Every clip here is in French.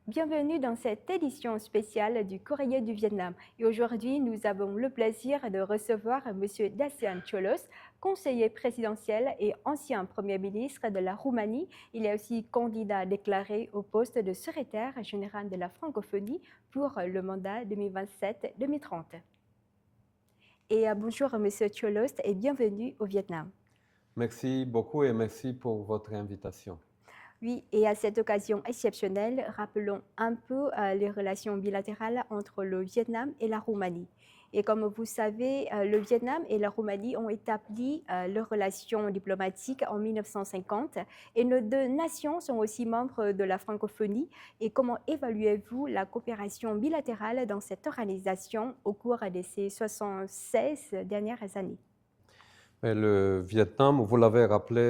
Bienvenue dans cette édition spéciale du Courrier du Vietnam. Et aujourd'hui, nous avons le plaisir de recevoir M. Dacian Cholos, conseiller présidentiel et ancien Premier ministre de la Roumanie. Il est aussi candidat déclaré au poste de secrétaire général de la francophonie pour le mandat 2027-2030. Et bonjour M. Cholos et bienvenue au Vietnam. Merci beaucoup et merci pour votre invitation. Oui, et à cette occasion exceptionnelle, rappelons un peu les relations bilatérales entre le Vietnam et la Roumanie. Et comme vous savez, le Vietnam et la Roumanie ont établi leurs relations diplomatiques en 1950 et nos deux nations sont aussi membres de la francophonie. Et comment évaluez-vous la coopération bilatérale dans cette organisation au cours de ces 76 dernières années? Et le Vietnam, vous l'avez rappelé,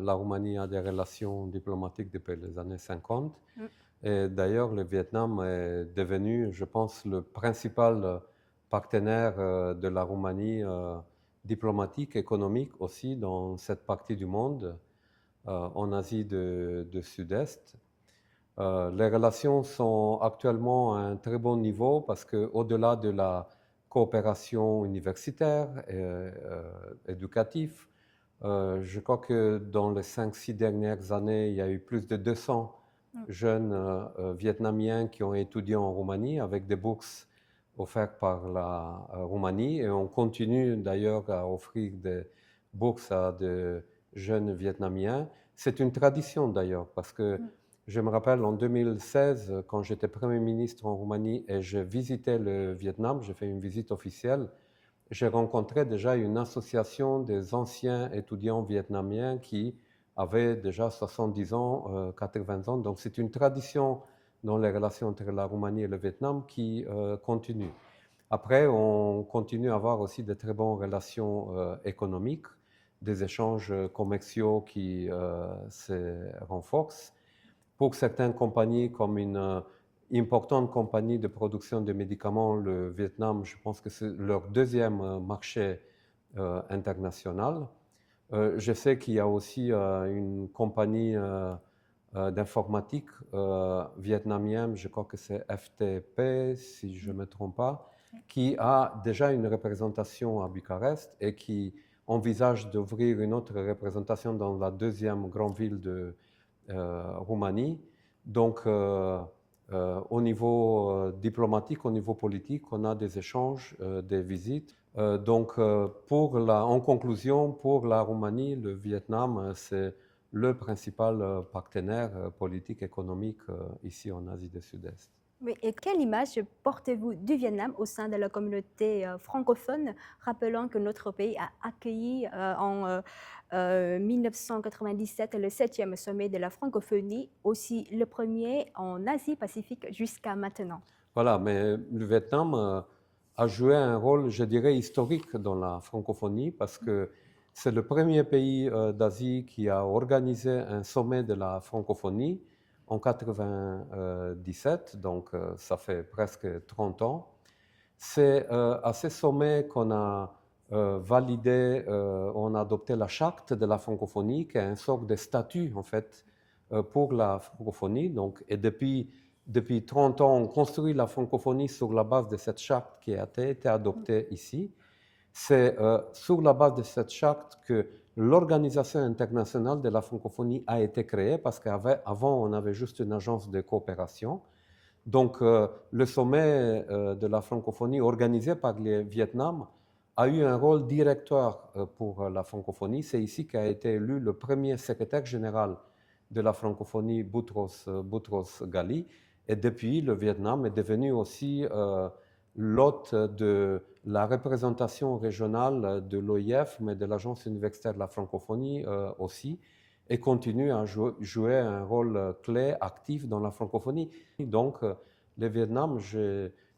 la Roumanie a des relations diplomatiques depuis les années 50. Mm. Et d'ailleurs, le Vietnam est devenu, je pense, le principal partenaire de la Roumanie diplomatique, économique aussi dans cette partie du monde, en Asie de Sud-Est. Les relations sont actuellement à un très bon niveau parce qu'au-delà de la coopération universitaire et éducative, je crois que dans les 5-6 dernières années, il y a eu plus de 200 jeunes vietnamiens qui ont étudié en Roumanie avec des bourses offertes par la Roumanie. Et on continue d'ailleurs à offrir des bourses à des jeunes vietnamiens. C'est une tradition d'ailleurs parce que je me rappelle en 2016, quand j'étais Premier ministre en Roumanie et je visitais le Vietnam, j'ai fait une visite officielle, j'ai rencontré déjà une association des anciens étudiants vietnamiens qui avaient déjà 70 ans, 80 ans. Donc c'est une tradition dans les relations entre la Roumanie et le Vietnam qui continue. Après, on continue à avoir aussi de très bonnes relations économiques, des échanges commerciaux qui se renforcent. Pour certaines compagnies, comme une importante compagnie de production de médicaments, le Vietnam, je pense que c'est leur deuxième marché international. Je sais qu'il y a aussi une compagnie d'informatique vietnamienne, je crois que c'est FTP, si je ne me trompe pas, qui a déjà une représentation à Bucarest et qui envisage d'ouvrir une autre représentation dans la deuxième grande ville de Roumanie. Donc, au niveau diplomatique, au niveau politique, on a des échanges, des visites. En conclusion, pour la Roumanie, le Vietnam, c'est le principal partenaire politique, économique ici en Asie du Sud-Est. Oui, et quelle image portez-vous du Vietnam au sein de la communauté francophone, rappelant que notre pays a accueilli en 1997 le 7e sommet de la francophonie, aussi le premier en Asie-Pacifique jusqu'à maintenant? Voilà, mais le Vietnam a joué un rôle, je dirais, historique dans la francophonie parce que c'est le premier pays d'Asie qui a organisé un sommet de la francophonie en 1997, donc ça fait presque 30 ans. C'est à ce sommet qu'on a validé, on a adopté la charte de la francophonie, qui est une sorte de statut en fait pour la francophonie. Donc, et depuis 30 ans, on construit la francophonie sur la base de cette charte qui a été adoptée ici. C'est sur la base de cette charte que l'Organisation internationale de la francophonie a été créée, parce qu'avant, on avait juste une agence de coopération. Donc, le sommet de la francophonie organisé par le Vietnam a eu un rôle directeur pour la francophonie. C'est ici qu'a été élu le premier secrétaire général de la francophonie, Boutros Ghali. Et depuis, le Vietnam est devenu aussi l'hôte de la représentation régionale de l'OIF, mais de l'Agence universitaire de la francophonie aussi, et continue à jouer un rôle clé, actif dans la francophonie. Donc, le Vietnam,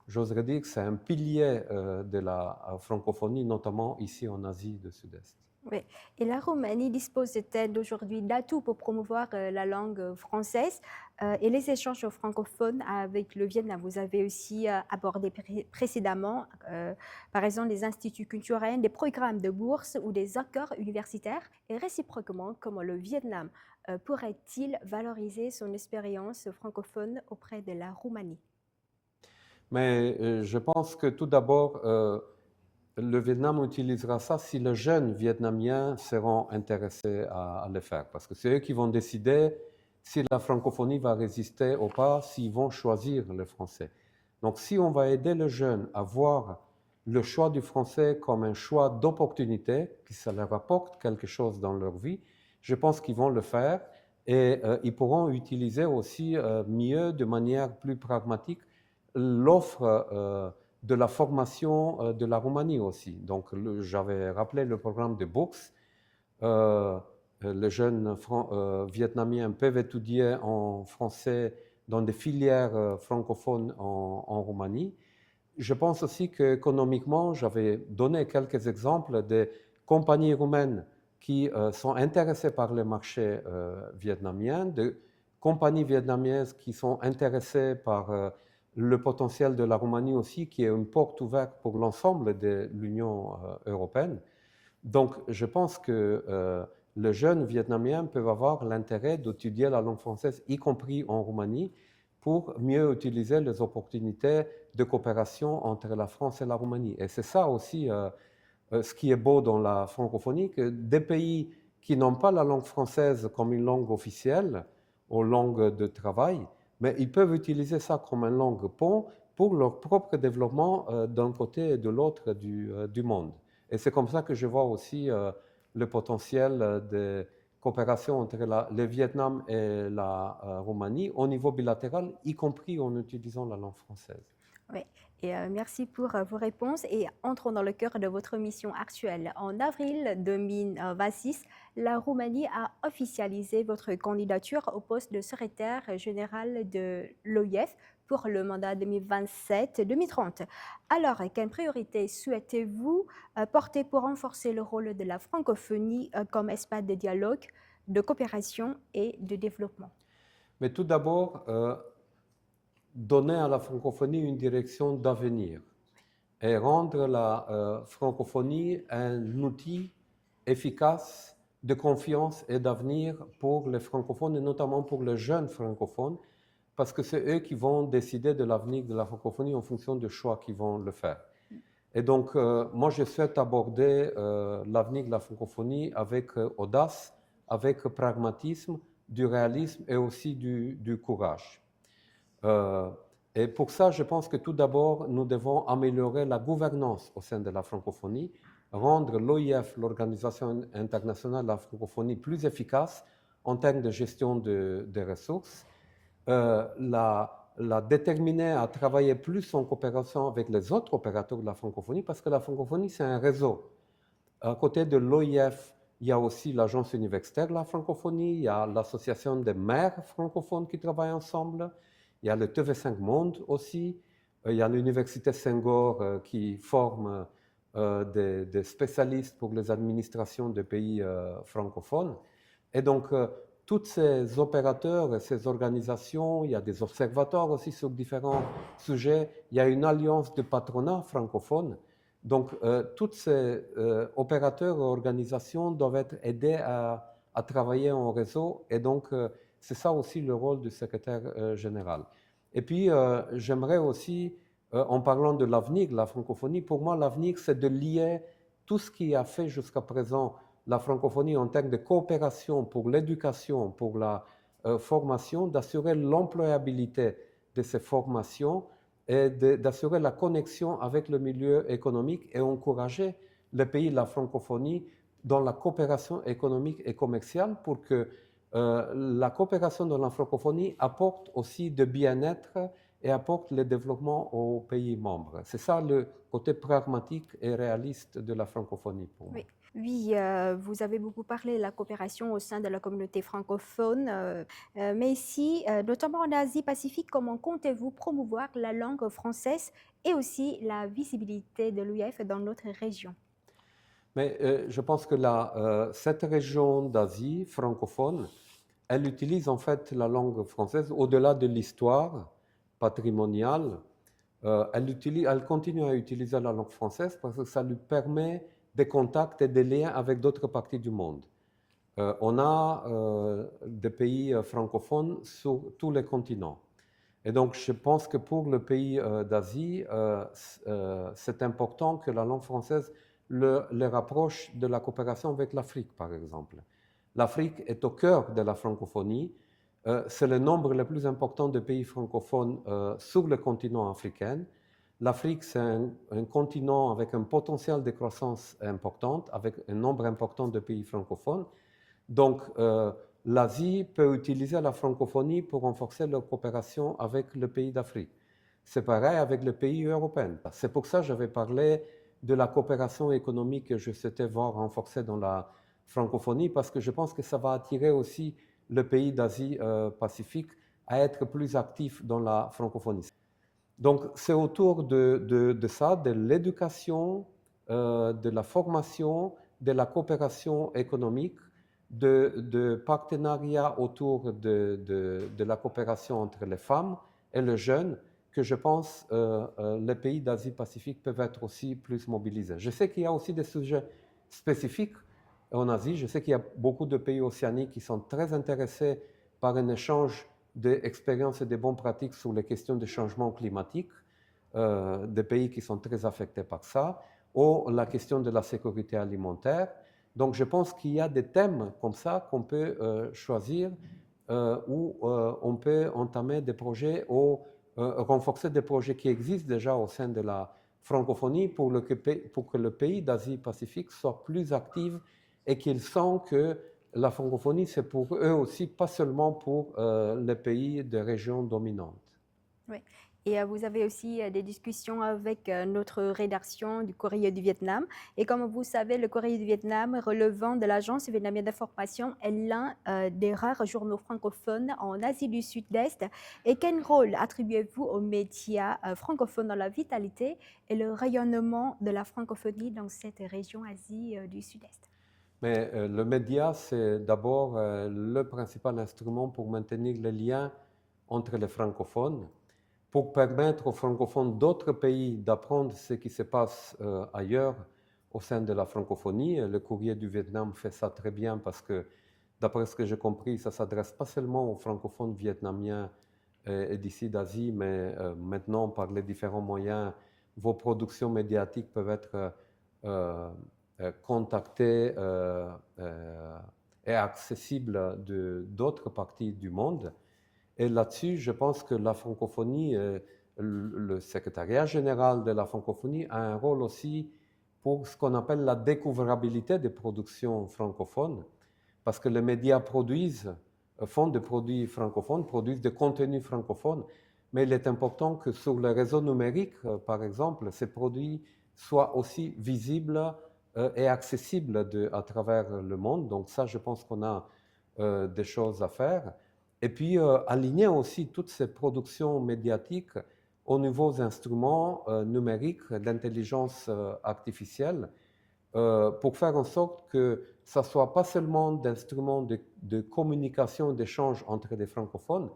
j'oserais dire que c'est un pilier de la francophonie, notamment ici en Asie du Sud-Est. Oui. Et la Roumanie dispose-t-elle aujourd'hui d'atouts pour promouvoir la langue française et les échanges francophones avec le Vietnam? Vous avez aussi abordé précédemment, par exemple, les instituts culturels, des programmes de bourse ou des accords universitaires. Et réciproquement, comment le Vietnam pourrait-il valoriser son expérience francophone auprès de la Roumanie? Mais je pense que tout d'abord, le Vietnam utilisera ça si les jeunes Vietnamiens seront intéressés à le faire, parce que c'est eux qui vont décider si la francophonie va résister ou pas, s'ils vont choisir le français. Donc si on va aider les jeunes à voir le choix du français comme un choix d'opportunité, que ça leur apporte quelque chose dans leur vie, je pense qu'ils vont le faire et ils pourront utiliser aussi mieux, de manière plus pragmatique, l'offre de la formation de la Roumanie aussi. Donc, j'avais rappelé le programme de bourse. Euh, les jeunes vietnamiens peuvent étudier en français dans des filières francophones en Roumanie. Je pense aussi qu'économiquement, j'avais donné quelques exemples de compagnies roumaines qui sont intéressées par le marché vietnamien, de compagnies vietnamiennes qui sont intéressées par le potentiel de la Roumanie aussi, qui est une porte ouverte pour l'ensemble de l'Union européenne. Donc, je pense que les jeunes Vietnamiens peuvent avoir l'intérêt d'étudier la langue française, y compris en Roumanie, pour mieux utiliser les opportunités de coopération entre la France et la Roumanie. Et c'est ça aussi ce qui est beau dans la francophonie, que des pays qui n'ont pas la langue française comme une langue officielle ou langue de travail, mais ils peuvent utiliser ça comme une langue pont pour leur propre développement d'un côté et de l'autre du monde. Et c'est comme ça que je vois aussi le potentiel de coopération entre le Vietnam et la Roumanie au niveau bilatéral, y compris en utilisant la langue française. Oui, et merci pour vos réponses et entrons dans le cœur de votre mission actuelle. En avril 2026, la Roumanie a officialisé votre candidature au poste de secrétaire général de l'OIF pour le mandat 2027-2030. Alors, quelle priorité souhaitez-vous porter pour renforcer le rôle de la francophonie comme espace de dialogue, de coopération et de développement? Mais tout d'abord, donner à la francophonie une direction d'avenir et rendre la francophonie un outil efficace de confiance et d'avenir pour les francophones et notamment pour les jeunes francophones, parce que c'est eux qui vont décider de l'avenir de la francophonie en fonction des choix qu'ils vont le faire. Et donc, moi, je souhaite aborder l'avenir de la francophonie avec audace, avec pragmatisme, du réalisme et aussi du courage. Euh, et pour ça, je pense que tout d'abord, nous devons améliorer la gouvernance au sein de la francophonie, rendre l'OIF, l'Organisation internationale de la francophonie, plus efficace en termes de gestion des ressources, la déterminer à travailler plus en coopération avec les autres opérateurs de la francophonie, parce que la francophonie, c'est un réseau. À côté de l'OIF, il y a aussi l'Agence universitaire de la francophonie, il y a l'Association des maires francophones qui travaillent ensemble, il y a le TV5 Monde aussi, il y a l'Université Senghor qui forme des spécialistes pour les administrations des pays francophones. Et donc, tous ces opérateurs, ces organisations, il y a des observateurs aussi sur différents sujets, il y a une alliance de patronat francophone. Donc, tous ces opérateurs et organisations doivent être aidés à travailler en réseau et donc, c'est ça aussi le rôle du secrétaire général. Et puis, j'aimerais aussi, en parlant de l'avenir de la francophonie, pour moi, l'avenir, c'est de lier tout ce qui a fait jusqu'à présent la francophonie en termes de coopération pour l'éducation, pour la formation, d'assurer l'employabilité de ces formations et d'assurer la connexion avec le milieu économique et encourager les pays de la francophonie dans la coopération économique et commerciale pour que la coopération dans la francophonie apporte aussi de bien-être et apporte le développement aux pays membres. C'est ça le côté pragmatique et réaliste de la francophonie pour moi. Oui. Oui, vous avez beaucoup parlé de la coopération au sein de la communauté francophone, mais ici, notamment en Asie-Pacifique, comment comptez-vous promouvoir la langue française et aussi la visibilité de l'UF dans notre région? Mais je pense que cette région d'Asie francophone, elle utilise en fait la langue française au-delà de l'histoire patrimoniale. Elle continue à utiliser la langue française parce que ça lui permet des contacts et des liens avec d'autres parties du monde. On a des pays francophones sur tous les continents. Et donc, je pense que pour le pays d'Asie, c'est important que la langue française les rapproche de la coopération avec l'Afrique, par exemple. L'Afrique est au cœur de la francophonie. C'est le nombre le plus important de pays francophones sur le continent africain. L'Afrique, c'est un continent avec un potentiel de croissance important, avec un nombre important de pays francophones. Donc, l'Asie peut utiliser la francophonie pour renforcer leur coopération avec le pays d'Afrique. C'est pareil avec les pays européens. C'est pour ça que j'avais parlé de la coopération économique que je souhaitais voir renforcée dans la francophonie, parce que je pense que ça va attirer aussi le pays d'Asie-Pacifique à être plus actif dans la francophonie. Donc, c'est autour de ça, de l'éducation, de la formation, de la coopération économique, de partenariats autour de la coopération entre les femmes et les jeunes, que je pense les pays d'Asie-Pacifique peuvent être aussi plus mobilisés. Je sais qu'il y a aussi des sujets spécifiques en Asie. Je sais qu'il y a beaucoup de pays océaniques qui sont très intéressés par un échange d'expériences et de bonnes pratiques sur les questions de changement climatique, des pays qui sont très affectés par ça, ou la question de la sécurité alimentaire. Donc, je pense qu'il y a des thèmes comme ça qu'on peut choisir où on peut entamer des projets ou renforcer des projets qui existent déjà au sein de la francophonie pour que le pays d'Asie-Pacifique soit plus actif et qu'ils sentent que la francophonie, c'est pour eux aussi, pas seulement pour les pays de régions dominantes. Oui. Et vous avez aussi des discussions avec notre rédaction du Courrier du Vietnam. Et comme vous savez, le Courrier du Vietnam, relevant de l'Agence vietnamienne d'information, est l'un des rares journaux francophones en Asie du Sud-Est. Et quel rôle attribuez-vous aux médias francophones dans la vitalité et le rayonnement de la francophonie dans cette région Asie du Sud-Est? Mais le média, c'est d'abord le principal instrument pour maintenir les liens entre les francophones, pour permettre aux francophones d'autres pays d'apprendre ce qui se passe ailleurs au sein de la francophonie. Le Courrier du Vietnam fait ça très bien parce que, d'après ce que j'ai compris, ça ne s'adresse pas seulement aux francophones vietnamiens et d'ici d'Asie, mais maintenant, par les différents moyens, vos productions médiatiques peuvent être contactées et accessibles d'autres parties du monde. Et là-dessus, je pense que la francophonie, le secrétariat général de la francophonie a un rôle aussi pour ce qu'on appelle la découvrabilité des productions francophones, parce que les médias font des produits francophones, produisent des contenus francophones, mais il est important que sur les réseaux numériques, par exemple, ces produits soient aussi visibles et accessibles à travers le monde. Donc ça, je pense qu'on a des choses à faire. Et puis, aligner aussi toutes ces productions médiatiques aux nouveaux instruments numériques d'intelligence artificielle pour faire en sorte que ça ne soit pas seulement d'instruments de communication, d'échange entre les francophones,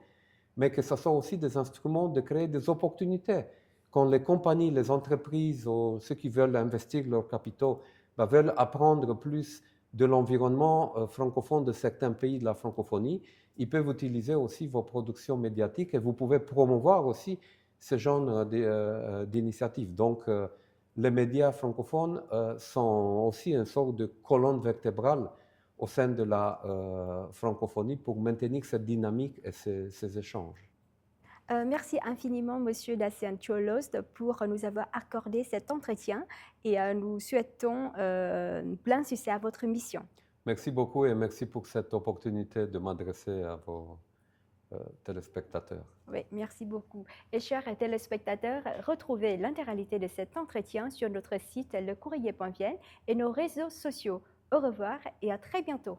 mais que ce soit aussi des instruments de créer des opportunités. Quand les compagnies, les entreprises ou ceux qui veulent investir leurs capitaux veulent apprendre plus de l'environnement francophone de certains pays de la francophonie, ils peuvent utiliser aussi vos productions médiatiques et vous pouvez promouvoir aussi ce genre d'initiatives. Donc, les médias francophones sont aussi une sorte de colonne vertébrale au sein de la francophonie pour maintenir cette dynamique et ces échanges. Merci infiniment, Monsieur Dacian Cholos, pour nous avoir accordé cet entretien et nous souhaitons plein succès à votre mission. Merci beaucoup et merci pour cette opportunité de m'adresser à vos téléspectateurs. Oui, merci beaucoup. Et chers téléspectateurs, retrouvez l'intégralité de cet entretien sur notre site lecourrier.vn et nos réseaux sociaux. Au revoir et à très bientôt.